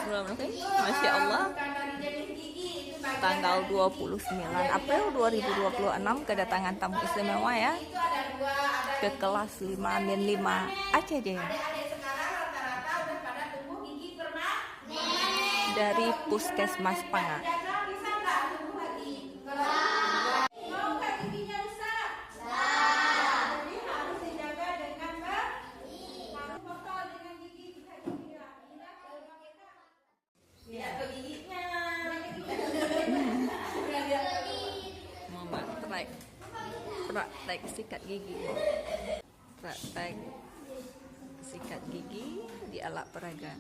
Bismillahirrahmanirrahim. Masya Allah, tanggal 29 April 2026 kedatangan tamu istimewa ya ke kelas 5-5 Aceh Jaya dari Puskesmas Panga. Mama praktek sikat gigi, praktek sikat gigi di alat peraga.